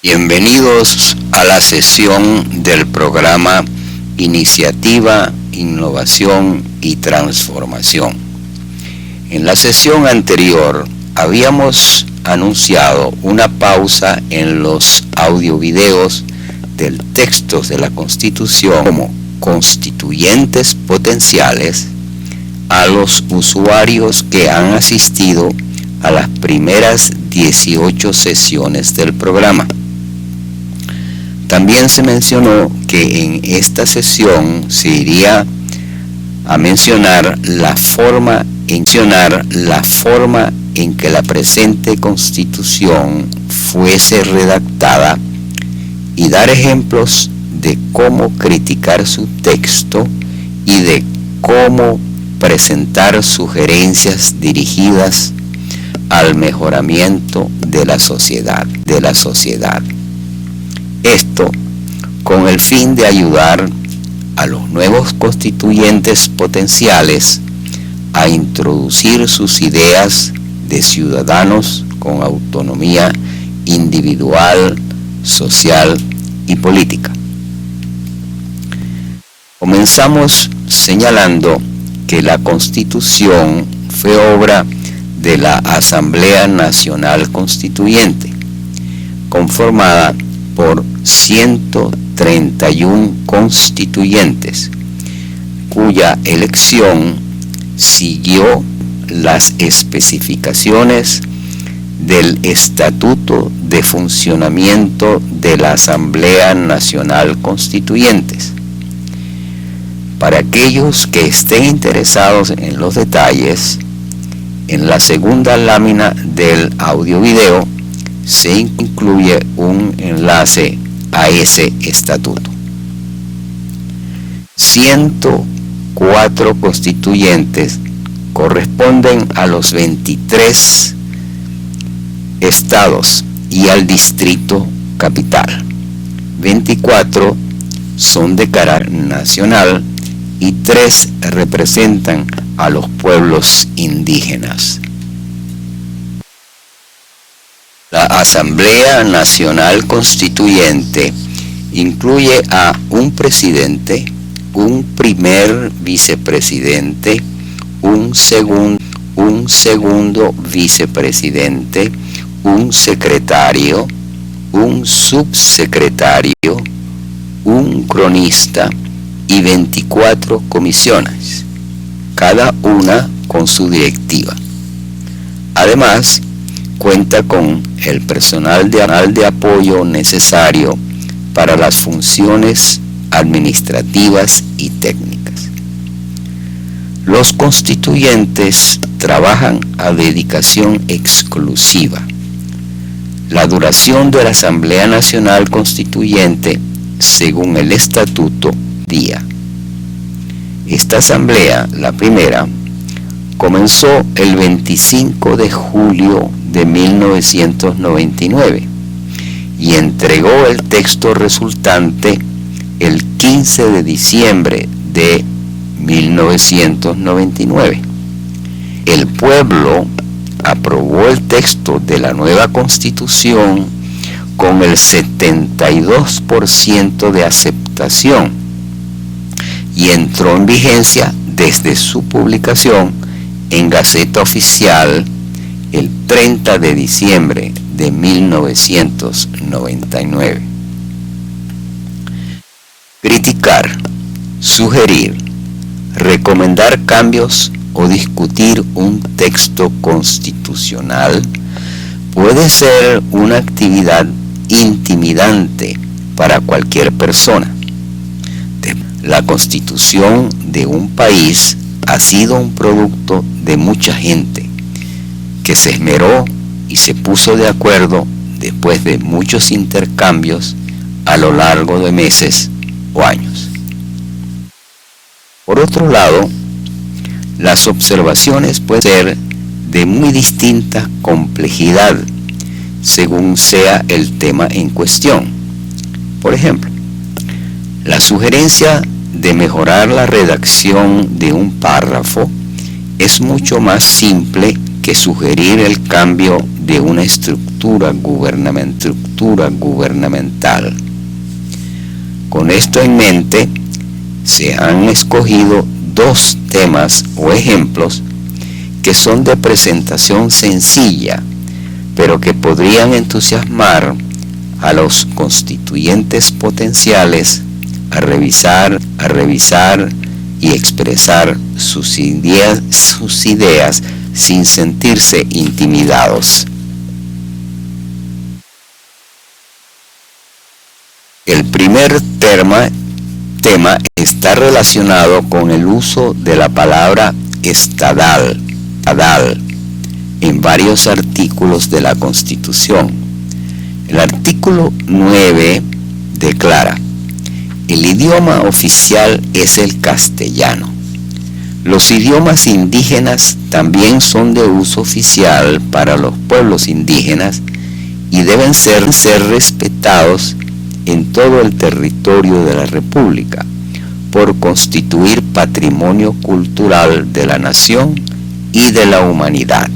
Bienvenidos a la sesión del programa Iniciativa, Innovación y Transformación. En la sesión anterior habíamos anunciado una pausa en los audiovideos del texto de la Constitución como constituyentes potenciales a los usuarios que han asistido a las primeras 18 sesiones del programa. También se mencionó que en esta sesión se iría a mencionar la forma en que la presente Constitución fuese redactada y dar ejemplos de cómo criticar su texto y de cómo presentar sugerencias dirigidas al mejoramiento de la sociedad. Esto con el fin de ayudar a los nuevos constituyentes potenciales a introducir sus ideas de ciudadanos con autonomía individual, social y política. Comenzamos señalando que la Constitución fue obra de la Asamblea Nacional Constituyente, conformada por 131 constituyentes, cuya elección siguió las especificaciones del Estatuto de Funcionamiento de la Asamblea Nacional Constituyentes. Para aquellos que estén interesados en los detalles, en la segunda lámina del audio-video se incluye un enlace a ese estatuto. 104 constituyentes corresponden a los 23 estados y al Distrito Capital. 24 son de carácter nacional y 3 representan a los pueblos indígenas. La Asamblea Nacional Constituyente incluye a un presidente, un primer vicepresidente, un segundo vicepresidente, un secretario, un subsecretario, un cronista y 24 comisiones, cada una con su directiva. Además, cuenta con el personal de apoyo necesario para las funciones administrativas y técnicas. Los constituyentes trabajan a dedicación exclusiva. La duración de la Asamblea Nacional Constituyente, según el Estatuto, día. Esta asamblea, la primera, comenzó el 25 de julio de 1999 y entregó el texto resultante el 15 de diciembre de 1999. El pueblo aprobó el texto de la nueva Constitución con el 72% de aceptación y entró en vigencia desde su publicación en Gaceta Oficial el 30 de diciembre de 1999. Criticar, sugerir, recomendar cambios o discutir un texto constitucional puede ser una actividad intimidante para cualquier persona. La Constitución de un país ha sido un producto de mucha gente que se esmeró y se puso de acuerdo después de muchos intercambios a lo largo de meses o años. Por otro lado, las observaciones pueden ser de muy distinta complejidad según sea el tema en cuestión. Por ejemplo, la sugerencia de mejorar la redacción de un párrafo es mucho más simple que sugerir el cambio de una estructura gubernamental. Con esto en mente, se han escogido dos temas o ejemplos que son de presentación sencilla, pero que podrían entusiasmar a los constituyentes potenciales a revisar y expresar sus ideas sin sentirse intimidados. El primer tema está relacionado con el uso de la palabra estadal en varios artículos de la Constitución. El artículo 9 declara: el idioma oficial es el castellano. Los idiomas indígenas también son de uso oficial para los pueblos indígenas y deben ser respetados en todo el territorio de la República por constituir patrimonio cultural de la nación y de la humanidad.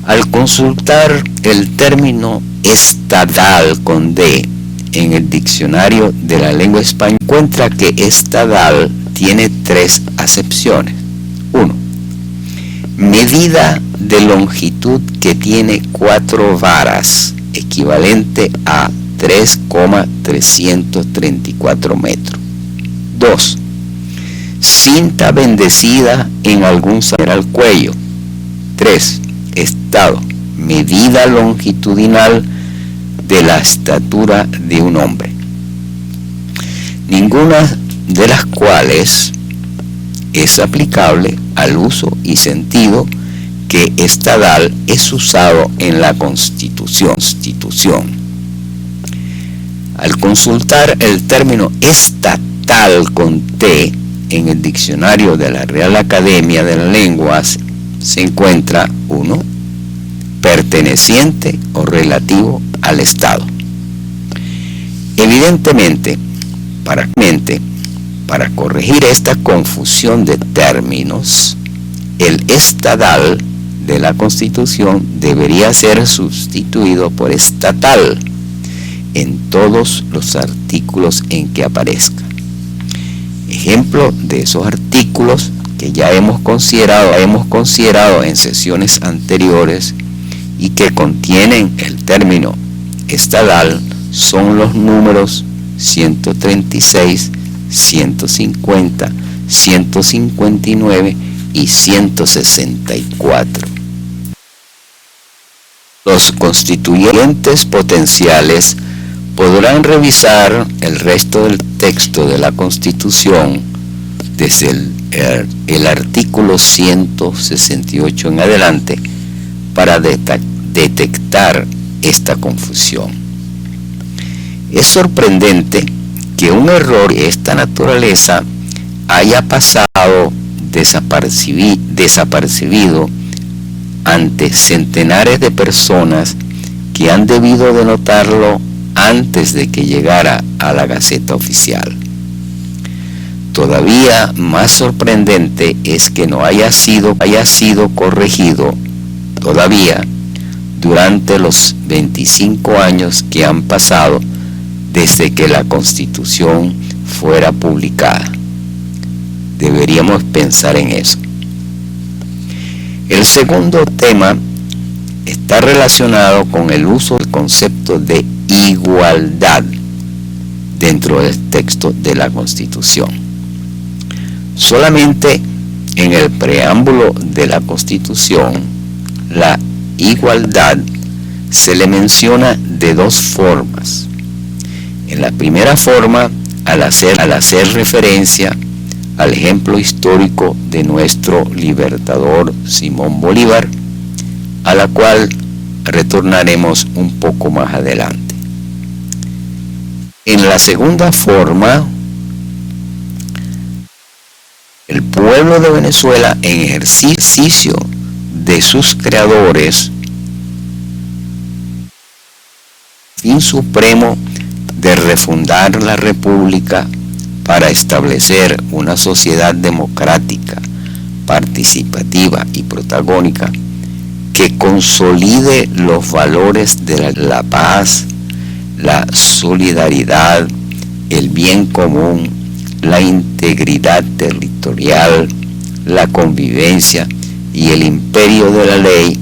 Al consultar el término estadal con D en el diccionario de la lengua española, encuentra que estadal tiene tres acepciones. 1. Medida de longitud que tiene 4 varas, equivalente a 3,334 metros. 2. Cinta bendecida en algún saber al cuello. 3. Estado, medida longitudinal de la estatura de un hombre. Ninguna de las cuales es aplicable al uso y sentido que estadal es usado en la Constitución. Al consultar el término estatal con T en el diccionario de la Real Academia de las Lenguas, se encuentra 1. Perteneciente o relativo al Estado. Evidentemente, para corregir esta confusión de términos, el estadal de la Constitución debería ser sustituido por estatal en todos los artículos en que aparezca. Ejemplo de esos artículos que ya hemos considerado en sesiones anteriores y que contienen el término estadal son los números 136, 150, 159 y 164. Los constituyentes potenciales podrán revisar el resto del texto de la Constitución desde el artículo 168 en adelante para detectar esta confusión. Es sorprendente que un error de esta naturaleza haya pasado desapercibido ante centenares de personas que han debido de notarlo antes de que llegara a la Gaceta Oficial. Todavía más sorprendente es que no haya sido corregido todavía durante los 25 años que han pasado desde que la Constitución fuera publicada. Deberíamos pensar en eso. El segundo tema está relacionado con el uso del concepto de igualdad dentro del texto de la Constitución. Solamente en el preámbulo de la Constitución, la igualdad se le menciona de dos formas. En la primera forma, al hacer referencia al ejemplo histórico de nuestro libertador Simón Bolívar, a la cual retornaremos un poco más adelante. En la segunda forma, el pueblo de Venezuela, en ejercicio de sus creadores, fin supremo de refundar la República para establecer una sociedad democrática, participativa y protagónica que consolide los valores de la paz, la solidaridad, el bien común, la integridad territorial, la convivencia y el imperio de la ley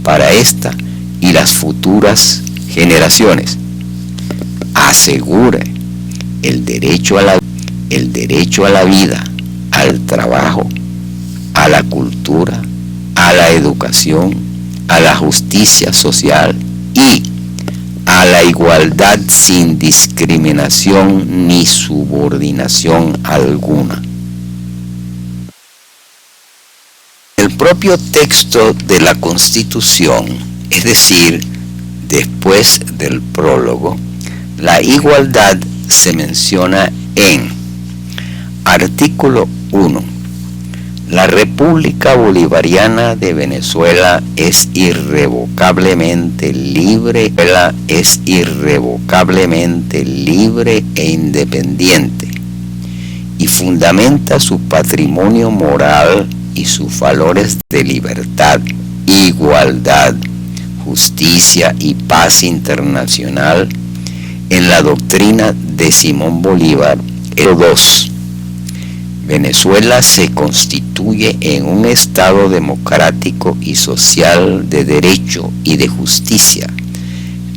para esta y las futuras generaciones. Asegure el derecho a la vida, al trabajo, a la cultura, a la educación, a la justicia social y a la igualdad sin discriminación ni subordinación alguna. El propio texto de la Constitución, es decir, después del prólogo, la igualdad se menciona en artículo 1. La República Bolivariana de Venezuela es irrevocablemente libre, e independiente y fundamenta su patrimonio moral y sus valores de libertad, igualdad, justicia y paz internacional en la doctrina de Simón Bolívar. 2. Venezuela se constituye en un Estado democrático y social de derecho y de justicia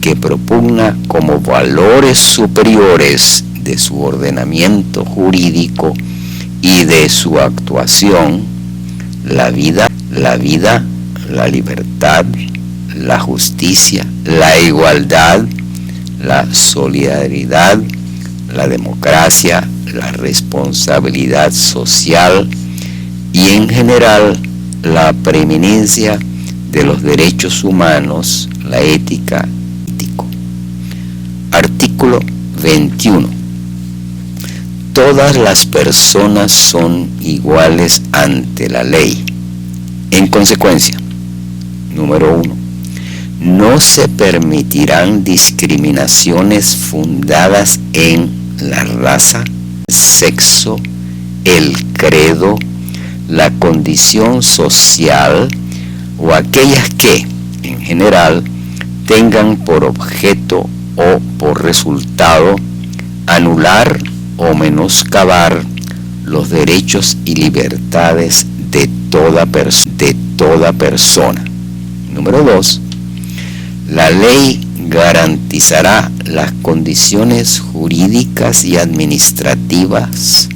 que propugna como valores superiores de su ordenamiento jurídico y de su actuación la vida, la libertad, la justicia, la igualdad, la solidaridad, la democracia, la responsabilidad social y en general la preeminencia de los derechos humanos, la ética. Artículo 21. Todas las personas son iguales ante la ley. En consecuencia, número 1. No se permitirán discriminaciones fundadas en la raza, sexo, el credo, la condición social o aquellas que, en general, tengan por objeto o por resultado anular o menoscabar los derechos y libertades de toda persona. Número 2. La ley garantizará las condiciones jurídicas y administrativas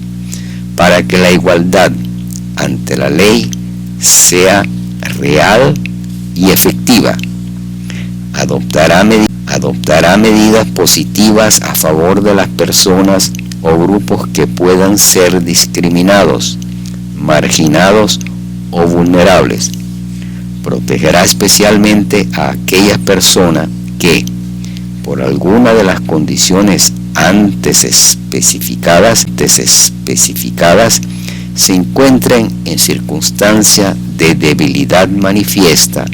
para que la igualdad ante la ley sea real y efectiva. Adoptará medidas positivas a favor de las personas o grupos que puedan ser discriminados, marginados o vulnerables. Protegerá especialmente a aquellas personas que, por alguna de las condiciones antes especificadas, se encuentren en circunstancia de debilidad manifiesta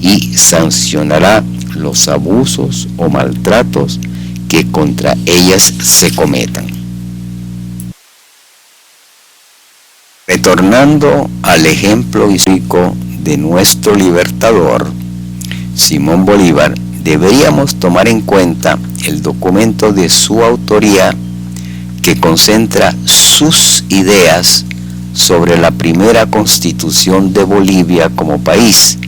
y sancionará los abusos o maltratos que contra ellas se cometan. Retornando al ejemplo histórico de nuestro libertador, Simón Bolívar, deberíamos tomar en cuenta el documento de su autoría que concentra sus ideas sobre la primera constitución de Bolivia como país,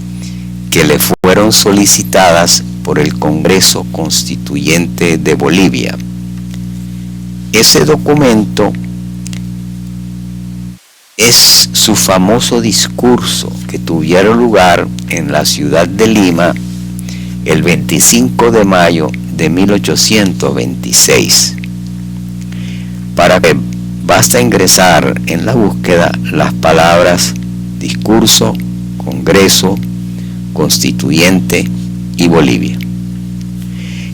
que le fueron solicitadas por el Congreso Constituyente de Bolivia. Ese documento es su famoso discurso que tuviera lugar en la ciudad de Lima el 25 de mayo de 1826. Para que basta ingresar en la búsqueda las palabras discurso, Congreso, Constituyente y Bolivia.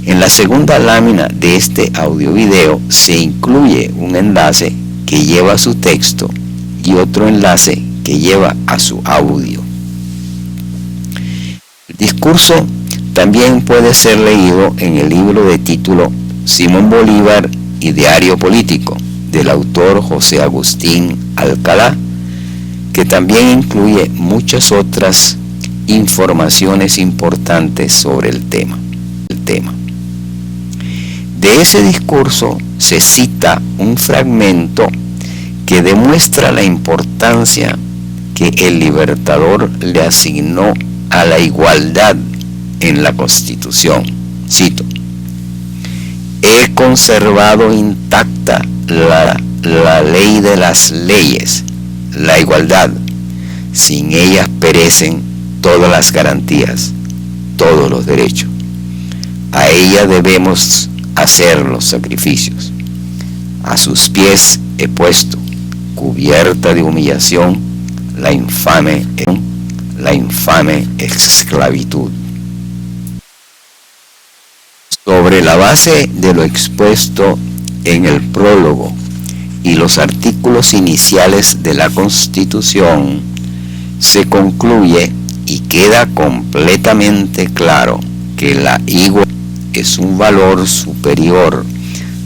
En la segunda lámina de este audio-video se incluye un enlace que lleva su texto y otro enlace que lleva a su audio. El discurso también puede ser leído en el libro de título Simón Bolívar, Ideario Político, del autor José Agustín Alcalá, que también incluye muchas otras informaciones importantes sobre el tema. De ese discurso se cita un fragmento que demuestra la importancia que el Libertador le asignó a la igualdad en la Constitución. Cito: he conservado intacta la ley de las leyes, la igualdad. Sin ellas perecen todas las garantías, todos los derechos. A ella debemos hacer los sacrificios. A sus pies he puesto, cubierta de humillación, la infame esclavitud. Sobre la base de lo expuesto en el prólogo y los artículos iniciales de la Constitución, se concluye y queda completamente claro que la igualdad es un valor superior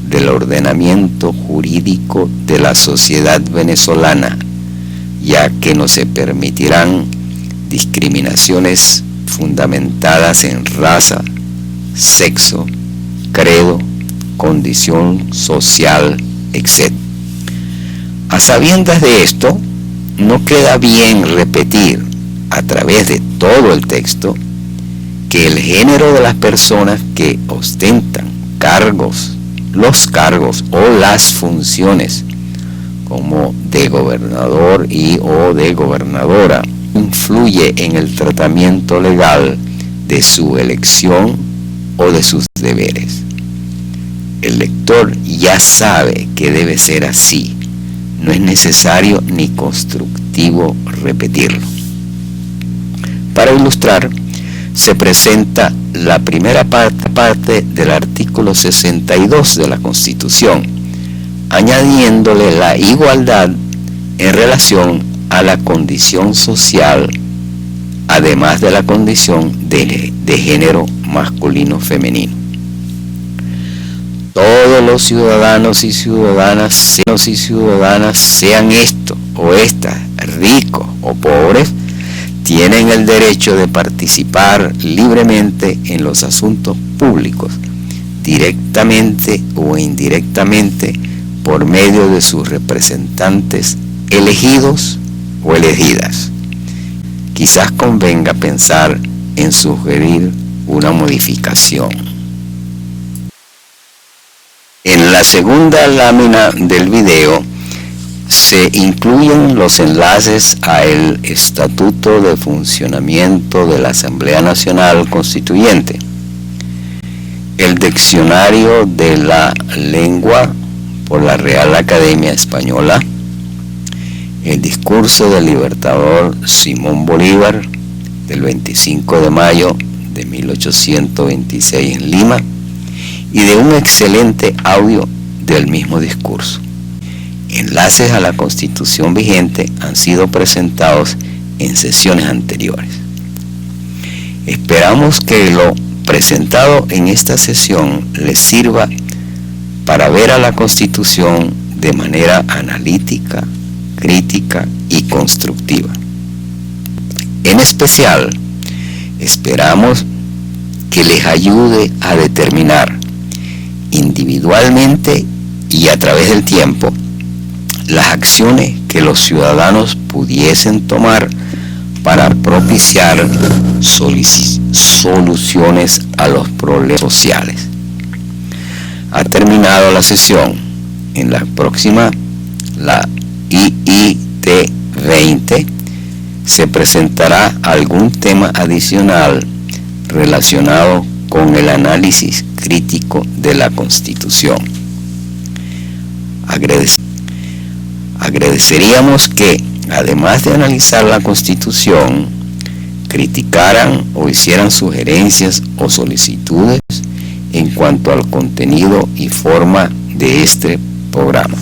del ordenamiento jurídico de la sociedad venezolana, ya que no se permitirán discriminaciones fundamentadas en raza, sexo, credo, condición social, etc. A sabiendas de esto, no queda bien repetir a través de todo el texto que el género de las personas que ostentan los cargos o las funciones como de gobernador y o de gobernadora influye en el tratamiento legal de su elección o de sus deberes. El lector ya sabe que debe ser así. No es necesario ni constructivo repetirlo. Para ilustrar, se presenta la primera parte del artículo 62 de la Constitución, añadiéndole la igualdad en relación a la condición social, además de la condición de género masculino-femenino. Todos los ciudadanos y ciudadanas, sean estos o estas, ricos o pobres, tienen el derecho de participar libremente en los asuntos públicos, directamente o indirectamente, por medio de sus representantes elegidos o elegidas. Quizás convenga pensar en sugerir una modificación. En la segunda lámina del video se incluyen los enlaces a el Estatuto de Funcionamiento de la Asamblea Nacional Constituyente, el Diccionario de la Lengua por la Real Academia Española, el discurso del Libertador Simón Bolívar del 25 de mayo de 1826 en Lima, y de un excelente audio del mismo discurso. Enlaces a la Constitución vigente han sido presentados en sesiones anteriores. Esperamos que lo presentado en esta sesión les sirva para ver a la Constitución de manera analítica, crítica y constructiva. En especial, esperamos que les ayude a determinar individualmente y a través del tiempo las acciones que los ciudadanos pudiesen tomar para propiciar soluciones a los problemas sociales. Ha terminado la sesión. En la próxima, la IIT 20, se presentará algún tema adicional relacionado con el análisis crítico de la Constitución. Agradeceríamos que, además de analizar la Constitución, criticaran o hicieran sugerencias o solicitudes en cuanto al contenido y forma de este programa.